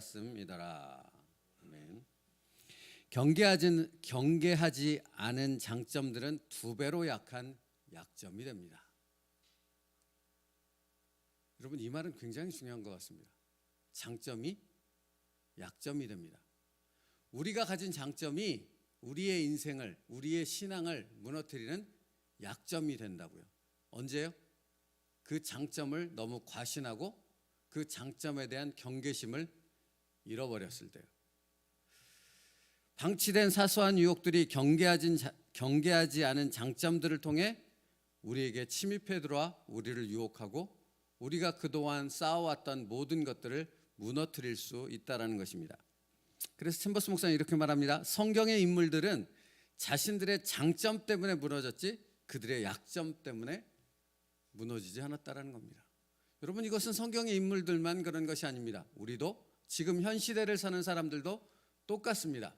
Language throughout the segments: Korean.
따랐음이더라. 아멘. 경계하지 않은 장점들은 두 배로 약한 약점이 됩니다. 여러분, 이 말은 굉장히 중요한 것 같습니다. 장점이 약점이 됩니다. 우리가 가진 장점이 우리의 인생을, 우리의 신앙을 무너뜨리는 약점이 된다고요. 언제요? 그 장점을 너무 과신하고 그 장점에 대한 경계심을 잃어버렸을 때요. 방치된 사소한 유혹들이 경계하지 않은 장점들을 통해 우리에게 침입해 들어와 우리를 유혹하고 우리가 그동안 쌓아왔던 모든 것들을 무너뜨릴 수 있다는 것입니다. 그래서 챔버스 목사는 이렇게 말합니다. 성경의 인물들은 자신들의 장점 때문에 무너졌지 그들의 약점 때문에 무너지지 않았다는 겁니다. 여러분, 이것은 성경의 인물들만 그런 것이 아닙니다. 우리도 지금 현 시대를 사는 사람들도 똑같습니다.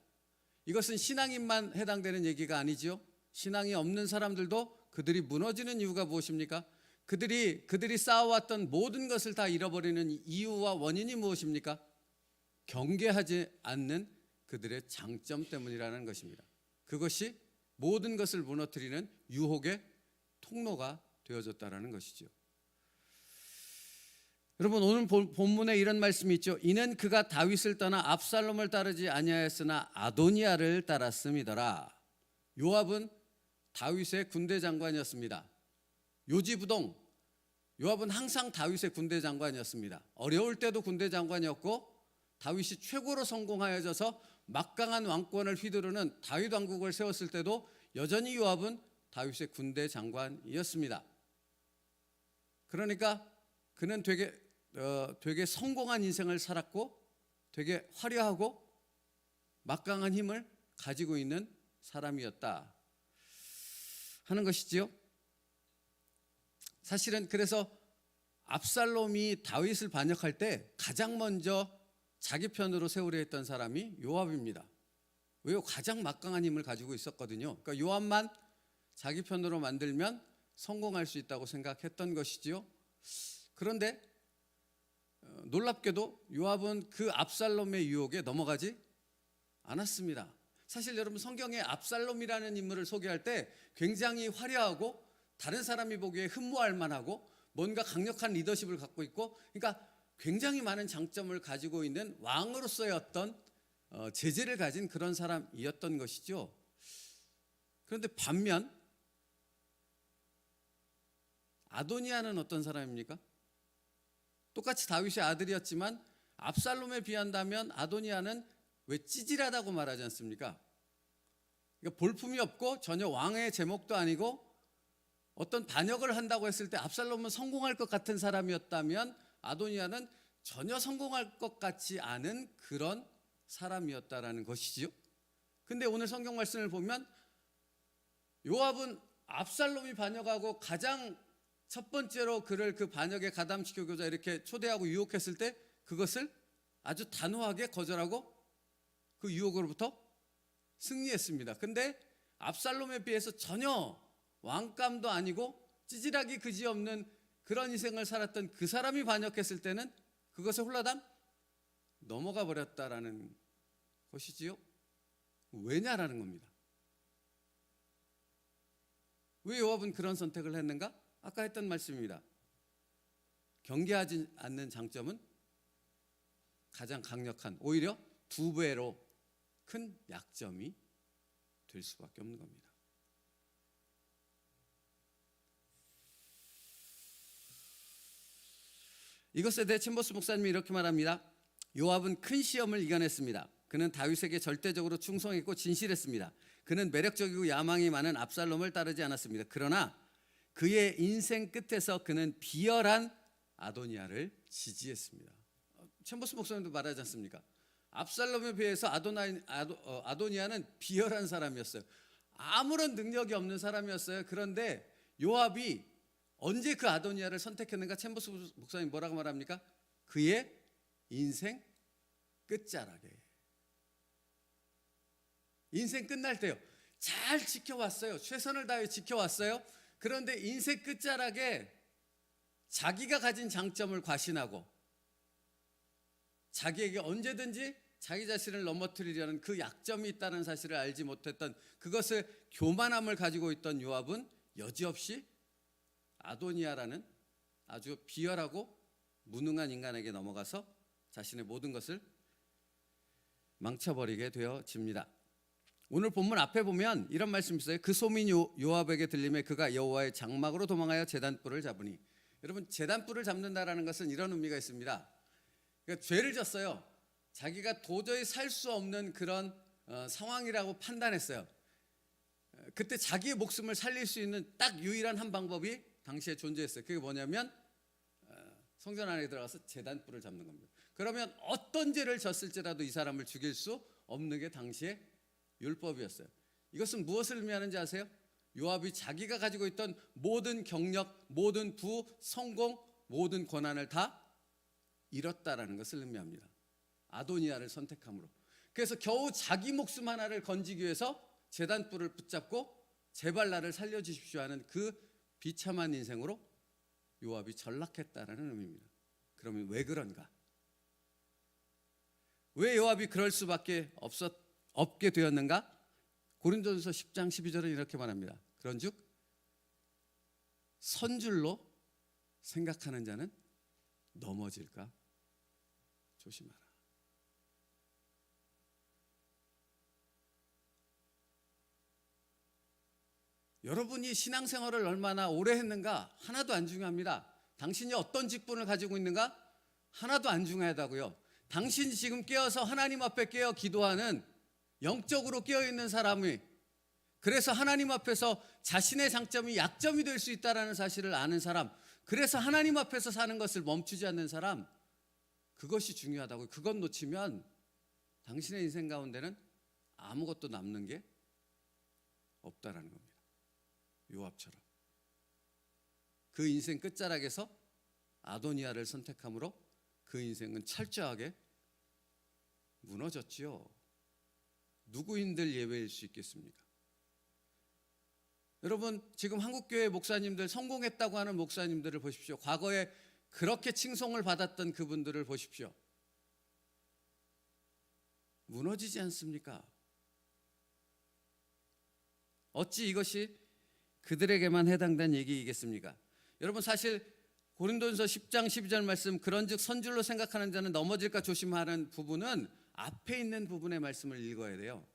이것은 신앙인만 해당되는 얘기가 아니지요. 신앙이 없는 사람들도 그들이 무너지는 이유가 무엇입니까? 그들이 쌓아왔던 모든 것을 다 잃어버리는 이유와 원인이 무엇입니까? 경계하지 않는 그들의 장점 때문이라는 것입니다. 그것이 모든 것을 무너뜨리는 유혹의 통로가 되어졌다는 것이죠. 여러분, 오늘 본문에 이런 말씀이 있죠. 이는 그가 다윗을 떠나 압살롬을 따르지 아니하였으나 아도니아를 따랐음이더라. 요압은 다윗의 군대 장관이었습니다. 요지부동. 요압은 항상 다윗의 군대 장관이었습니다. 어려울 때도 군대 장관이었고 다윗이 최고로 성공하여져서 막강한 왕권을 휘두르는 다윗 왕국을 세웠을 때도 여전히 요압은 다윗의 군대 장관이었습니다. 그러니까 그는 되게 성공한 인생을 살았고 되게 화려하고 막강한 힘을 가지고 있는 사람이었다 하는 것이지요. 사실은 그래서 압살롬이 다윗을 반역할 때 가장 먼저 자기 편으로 세우려 했던 사람이 요압입니다. 왜요? 가장 막강한 힘을 가지고 있었거든요. 그러니까 요압만 자기 편으로 만들면 성공할 수 있다고 생각했던 것이지요. 그런데 놀랍게도 요압은 그 압살롬의 유혹에 넘어가지 않았습니다. 사실 여러분, 성경에 압살롬이라는 인물을 소개할 때 굉장히 화려하고 다른 사람이 보기에 흠모할 만하고 뭔가 강력한 리더십을 갖고 있고, 그러니까 굉장히 많은 장점을 가지고 있는 왕으로서의 어떤 제재를 가진 그런 사람이었던 것이죠. 그런데 반면 아도니아는 어떤 사람입니까? 똑같이 다윗의 아들이었지만 압살롬에 비한다면 아도니아는 왜 찌질하다고 말하지 않습니까? 그러니까 볼품이 없고 전혀 왕의 제목도 아니고 어떤 반역을 한다고 했을 때 압살롬은 성공할 것 같은 사람이었다면 아도니아는 전혀 성공할 것 같지 않은 그런 사람이었다라는 것이지요. 근데 오늘 성경 말씀을 보면 요압은 압살롬이 반역하고 가장 첫 번째로 그를 그 반역에 가담시키고자 이렇게 초대하고 유혹했을 때 그것을 아주 단호하게 거절하고 그 유혹으로부터 승리했습니다. 근데 압살롬에 비해서 전혀 왕감도 아니고 찌질하기 그지없는 그런 인생을 살았던 그 사람이 반역했을 때는 그것에 홀라당 넘어가 버렸다라는 것이지요. 왜냐라는 겁니다. 왜 요압은 그런 선택을 했는가? 아까 했던 말씀입니다. 경계하지 않는 장점은 가장 강력한, 오히려 두 배로 큰 약점이 될 수밖에 없는 겁니다. 이것에 대해 챔버스 목사님이 이렇게 말합니다. 요압은 큰 시험을 이겨냈습니다. 그는 다윗에게 절대적으로 충성했고 진실했습니다. 그는 매력적이고 야망이 많은 압살롬을 따르지 않았습니다. 그러나 그의 인생 끝에서 그는 비열한 아도니아를 지지했습니다. 챔버스 목사님도 말하지 않습니까? 압살롬에 비해서 아도니아는 비열한 사람이었어요. 아무런 능력이 없는 사람이었어요. 그런데 요압이 언제 그 아도니아를 선택했는가? 챔버스 목사님 뭐라고 말합니까? 그의 인생 끝자락에, 인생 끝날 때요. 잘 지켜왔어요. 최선을 다해 지켜왔어요. 그런데 인생 끝자락에 자기가 가진 장점을 과신하고 자기에게 언제든지 자기 자신을 넘어뜨리려는 그 약점이 있다는 사실을 알지 못했던, 그것을 교만함을 가지고 있던 요압은 여지없이 아도니아라는 아주 비열하고 무능한 인간에게 넘어가서 자신의 모든 것을 망쳐버리게 되어집니다. 오늘 본문 앞에 보면 이런 말씀이 있어요. 그 소문이 요압에게 들림에 그가 여호와의 장막으로 도망하여 제단불을 잡으니. 여러분, 제단불을 잡는다라는 것은 이런 의미가 있습니다. 그러니까 죄를 졌어요. 자기가 도저히 살 수 없는 그런 상황이라고 판단했어요. 그때 자기의 목숨을 살릴 수 있는 딱 유일한 한 방법이 당시에 존재했어요. 그게 뭐냐면 성전 안에 들어가서 제단불을 잡는 겁니다. 그러면 어떤 죄를 졌을지라도 이 사람을 죽일 수 없는 게 당시에 율법이었어요. 이것은 무엇을 의미하는지 아세요? 요압이 자기가 가지고 있던 모든 경력, 모든 부, 성공, 모든 권한을 다 잃었다라는 것을 의미합니다. 아도니아를 선택함으로. 그래서 겨우 자기 목숨 하나를 건지기 위해서 제단불을 붙잡고 제발 나를 살려주십시오 하는 그 비참한 인생으로 요압이 전락했다라는 의미입니다. 그러면 왜 그런가? 왜 요압이 그럴 수밖에 없게 되었는가? 고린도전서 10장 12절은 이렇게 말합니다. 그런즉 선줄로 생각하는 자는 넘어질까 조심하라. 여러분이 신앙생활을 얼마나 오래 했는가 하나도 안 중요합니다. 당신이 어떤 직분을 가지고 있는가 하나도 안 중요하다고요. 당신이 지금 깨어서 하나님 앞에 깨어 기도하는, 영적으로 깨어있는 사람이, 그래서 하나님 앞에서 자신의 장점이 약점이 될 수 있다는 사실을 아는 사람, 그래서 하나님 앞에서 사는 것을 멈추지 않는 사람, 그것이 중요하다고요. 그것 놓치면 당신의 인생 가운데는 아무것도 남는 게 없다라는 겁니다. 요압처럼 그 인생 끝자락에서 아도니아를 선택함으로 그 인생은 철저하게 무너졌지요. 누구인들 예외일 수 있겠습니까? 여러분, 지금 한국교회 목사님들, 성공했다고 하는 목사님들을 보십시오. 과거에 그렇게 칭송을 받았던 그분들을 보십시오. 무너지지 않습니까? 어찌 이것이 그들에게만 해당된 얘기이겠습니까? 여러분, 사실 고린도전서 10장 12절 말씀, 그런즉 선줄로 생각하는 자는 넘어질까 조심하는 부분은 앞에 있는 부분의 말씀을 읽어야 돼요.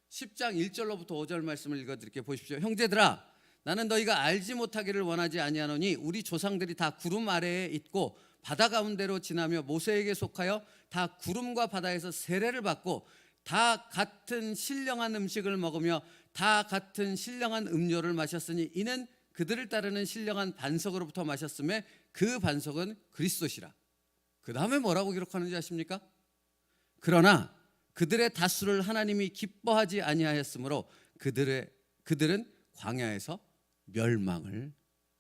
10장 1절로부터 5절 말씀을 읽어드릴게요. 보십시오. 형제들아, 나는 너희가 알지 못하기를 원하지 아니하노니 우리 조상들이 다 구름 아래에 있고 바다 가운데로 지나며 모세에게 속하여 다 구름과 바다에서 세례를 받고 다 같은 신령한 음식을 먹으며 다 같은 신령한 음료를 마셨으니 이는 그들을 따르는 신령한 반석으로부터 마셨음에 그 반석은 그리스도시라. 그 다음에 뭐라고 기록하는지 아십니까? 그러나 그들의 다수를 하나님이 기뻐하지 아니하였으므로 그들은 광야에서 멸망을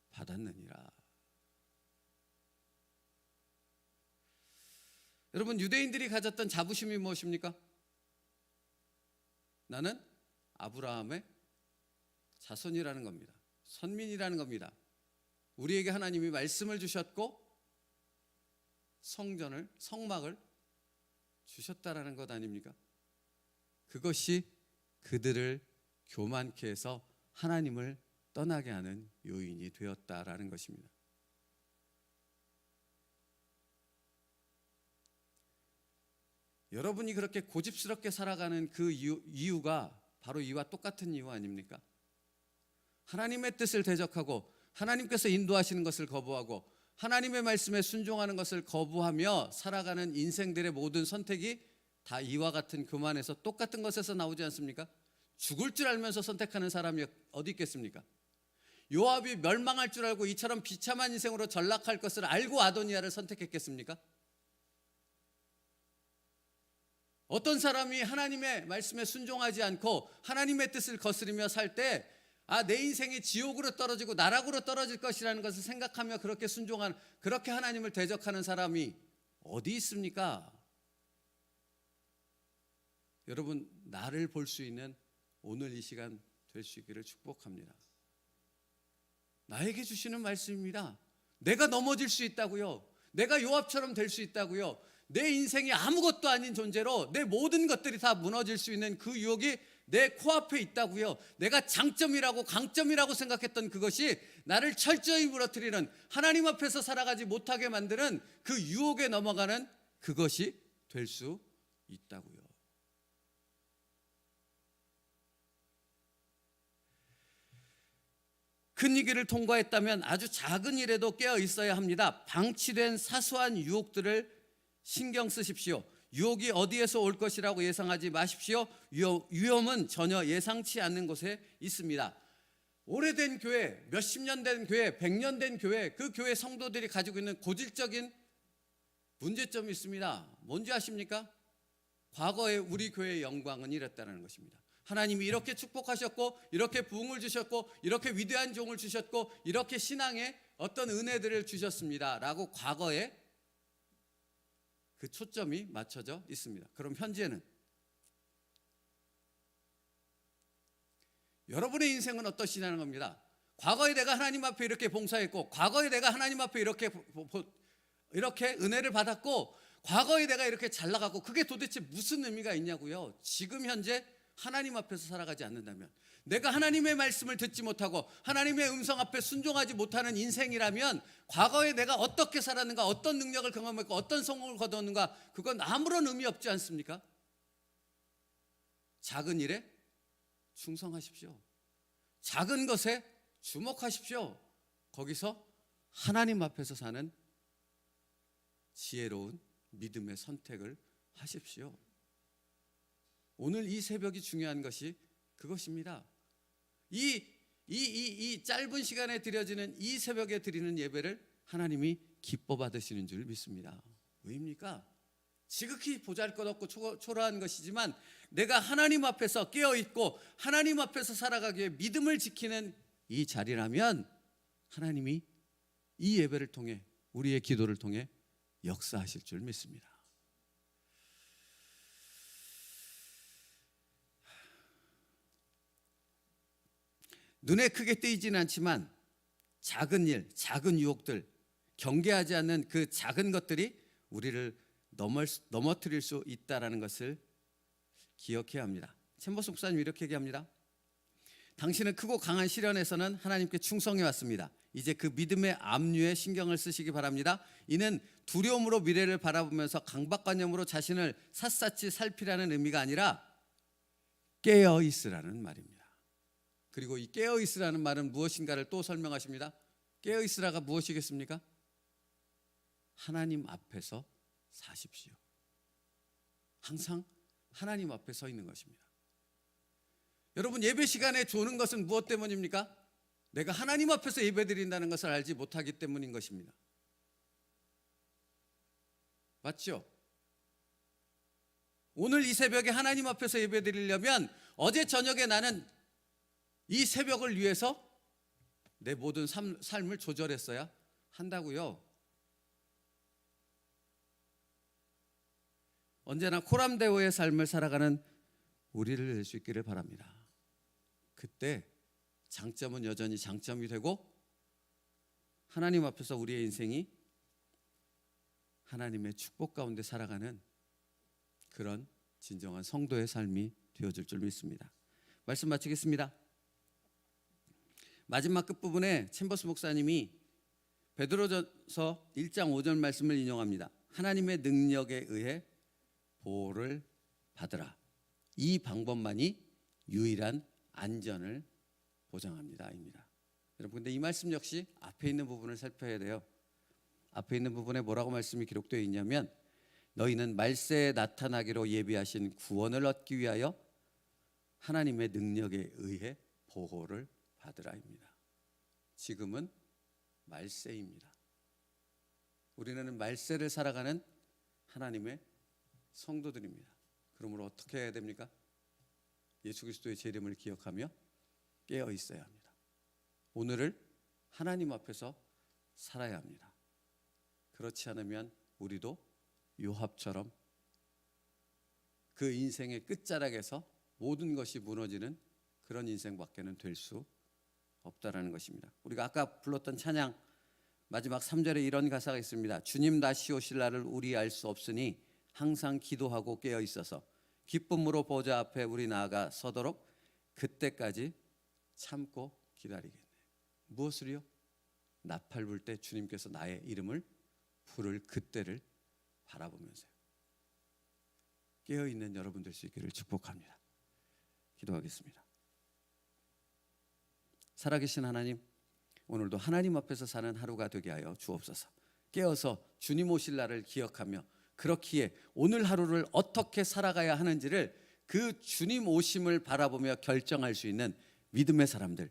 받았느니라. 여러분, 유대인들이 가졌던 자부심이 무엇입니까? 나는 아브라함의 자손이라는 겁니다. 선민이라는 겁니다. 우리에게 하나님이 말씀을 주셨고 성막을 주셨다라는 것 아닙니까? 그것이 그들을 교만케 해서 하나님을 떠나게 하는 요인이 되었다라는 것입니다. 여러분이 그렇게 고집스럽게 살아가는 그 이유가 바로 이와 똑같은 이유 아닙니까? 하나님의 뜻을 대적하고 하나님께서 인도하시는 것을 거부하고 하나님의 말씀에 순종하는 것을 거부하며 살아가는 인생들의 모든 선택이 다 이와 같은 교만에서 똑같은 것에서 나오지 않습니까? 죽을 줄 알면서 선택하는 사람이 어디 있겠습니까? 요압이 멸망할 줄 알고 이처럼 비참한 인생으로 전락할 것을 알고 아도니아를 선택했겠습니까? 어떤 사람이 하나님의 말씀에 순종하지 않고 하나님의 뜻을 거스르며 살 때 내 인생이 지옥으로 떨어지고 나락으로 떨어질 것이라는 것을 생각하며 그렇게 그렇게 하나님을 대적하는 사람이 어디 있습니까? 여러분, 나를 볼 수 있는 오늘 이 시간 될 수 있기를 축복합니다. 나에게 주시는 말씀입니다. 내가 넘어질 수 있다고요. 내가 요압처럼 될 수 있다고요. 내 인생이 아무것도 아닌 존재로 내 모든 것들이 다 무너질 수 있는 그 유혹이 내 코앞에 있다고요. 내가 장점이라고 강점이라고 생각했던 그것이 나를 철저히 무너뜨리는, 하나님 앞에서 살아가지 못하게 만드는 그 유혹에 넘어가는 그것이 될 수 있다고요. 큰 위기를 통과했다면 아주 작은 일에도 깨어 있어야 합니다. 방치된 사소한 유혹들을 신경 쓰십시오. 유혹이 어디에서 올 것이라고 예상하지 마십시오. 위험은 전혀 예상치 않는 곳에 있습니다. 오래된 교회, 몇십 년 된 교회, 100년 된 교회, 그 교회 성도들이 가지고 있는 고질적인 문제점이 있습니다. 뭔지 아십니까? 과거에 우리 교회의 영광은 이랬다는 것입니다. 하나님이 이렇게 축복하셨고, 이렇게 부흥을 주셨고, 이렇게 위대한 종을 주셨고, 이렇게 신앙에 어떤 은혜들을 주셨습니다 라고 과거에 그 초점이 맞춰져 있습니다. 그럼 현재는 여러분의 인생은 어떠시냐는 겁니다. 과거에 내가 하나님 앞에 이렇게 봉사했고, 과거에 내가 하나님 앞에 이렇게 은혜를 받았고, 과거에 내가 이렇게 잘 나가고, 그게 도대체 무슨 의미가 있냐고요. 지금 현재 하나님 앞에서 살아가지 않는다면, 내가 하나님의 말씀을 듣지 못하고 하나님의 음성 앞에 순종하지 못하는 인생이라면, 과거에 내가 어떻게 살았는가, 어떤 능력을 경험했고 어떤 성공을 거두었는가, 그건 아무런 의미 없지 않습니까? 작은 일에 충성하십시오. 작은 것에 주목하십시오. 거기서 하나님 앞에서 사는 지혜로운 믿음의 선택을 하십시오. 오늘 이 새벽이 중요한 것이 그것입니다. 이 짧은 시간에 드려지는 이 새벽에 드리는 예배를 하나님이 기뻐 받으시는 줄 믿습니다. 왜입니까? 지극히 보잘것없고 초라한 것이지만, 내가 하나님 앞에서 깨어있고 하나님 앞에서 살아가기에 믿음을 지키는 이 자리라면, 하나님이 이 예배를 통해, 우리의 기도를 통해 역사하실 줄 믿습니다. 눈에 크게 띄지는 않지만 작은 일, 작은 유혹들, 경계하지 않는 그 작은 것들이 우리를 넘어뜨릴 수 있다는 것을 기억해야 합니다. 챔버스 목사님 이렇게 얘기합니다. 당신은 크고 강한 시련에서는 하나님께 충성해 왔습니다. 이제 그 믿음의 압류에 신경을 쓰시기 바랍니다. 이는 두려움으로 미래를 바라보면서 강박관념으로 자신을 샅샅이 살피라는 의미가 아니라 깨어 있으라는 말입니다. 그리고 이 깨어 있으라는 말은 무엇인가를 또 설명하십니다. 깨어 있으라가 무엇이겠습니까? 하나님 앞에서 사십시오. 항상 하나님 앞에 서 있는 것입니다. 여러분, 예배 시간에 조는 것은 무엇 때문입니까? 내가 하나님 앞에서 예배드린다는 것을 알지 못하기 때문인 것입니다. 맞죠? 오늘 이 새벽에 하나님 앞에서 예배드리려면 어제 저녁에 나는 이 새벽을 위해서 내 모든 삶을 조절했어야 한다고요. 언제나 코람데오의 삶을 살아가는 우리를 낼 수 있기를 바랍니다. 그때 장점은 여전히 장점이 되고, 하나님 앞에서 우리의 인생이 하나님의 축복 가운데 살아가는 그런 진정한 성도의 삶이 되어줄 줄 믿습니다. 말씀 마치겠습니다. 마지막 끝부분에 챔버스 목사님이 베드로전서 1장 5절 말씀을 인용합니다. 하나님의 능력에 의해 보호를 받으라. 이 방법만이 유일한 안전을 보장합니다. 입니다. 여러분, 근데 이 말씀 역시 앞에 있는 부분을 살펴야 돼요. 앞에 있는 부분에 뭐라고 말씀이 기록되어 있냐면, 너희는 말세에 나타나기로 예비하신 구원을 얻기 위하여 하나님의 능력에 의해 보호를 받으라입니다. 지금은 말세입니다. 우리는 말세를 살아가는 하나님의 성도들입니다. 그러므로 어떻게 해야 됩니까? 예수 그리스도의 재림을 기억하며 깨어 있어야 합니다. 오늘을 하나님 앞에서 살아야 합니다. 그렇지 않으면 우리도 요압처럼 그 인생의 끝자락에서 모든 것이 무너지는 그런 인생밖에는 될 수 없다라는 것입니다. 우리가 아까 불렀던 찬양, 마지막 3절에 이런 가사가 있습니다. 주님 다시 오실 날을 우리 알 수 없으니 항상 기도하고 깨어 있어서 기쁨으로 보좌 앞에 우리 나아가 서도록 그때까지 참고 기다리겠네. 무엇을요? 나팔 불 때 주님께서 나의 이름을 부를 그때를 바라보면서요. 깨어있는 여러분 될 수 있기를 축복합니다. 기도하겠습니다. 살아계신 하나님, 오늘도 하나님 앞에서 사는 하루가 되게 하여 주옵소서. 깨어서 주님 오실 날을 기억하며 그렇기에 오늘 하루를 어떻게 살아가야 하는지를 그 주님 오심을 바라보며 결정할 수 있는 믿음의 사람들,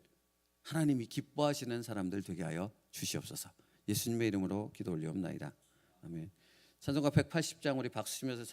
하나님이 기뻐하시는 사람들 되게 하여 주시옵소서. 예수님의 이름으로 기도 올리옵나이다. 아멘. 찬송가 180장 우리 박수 치면서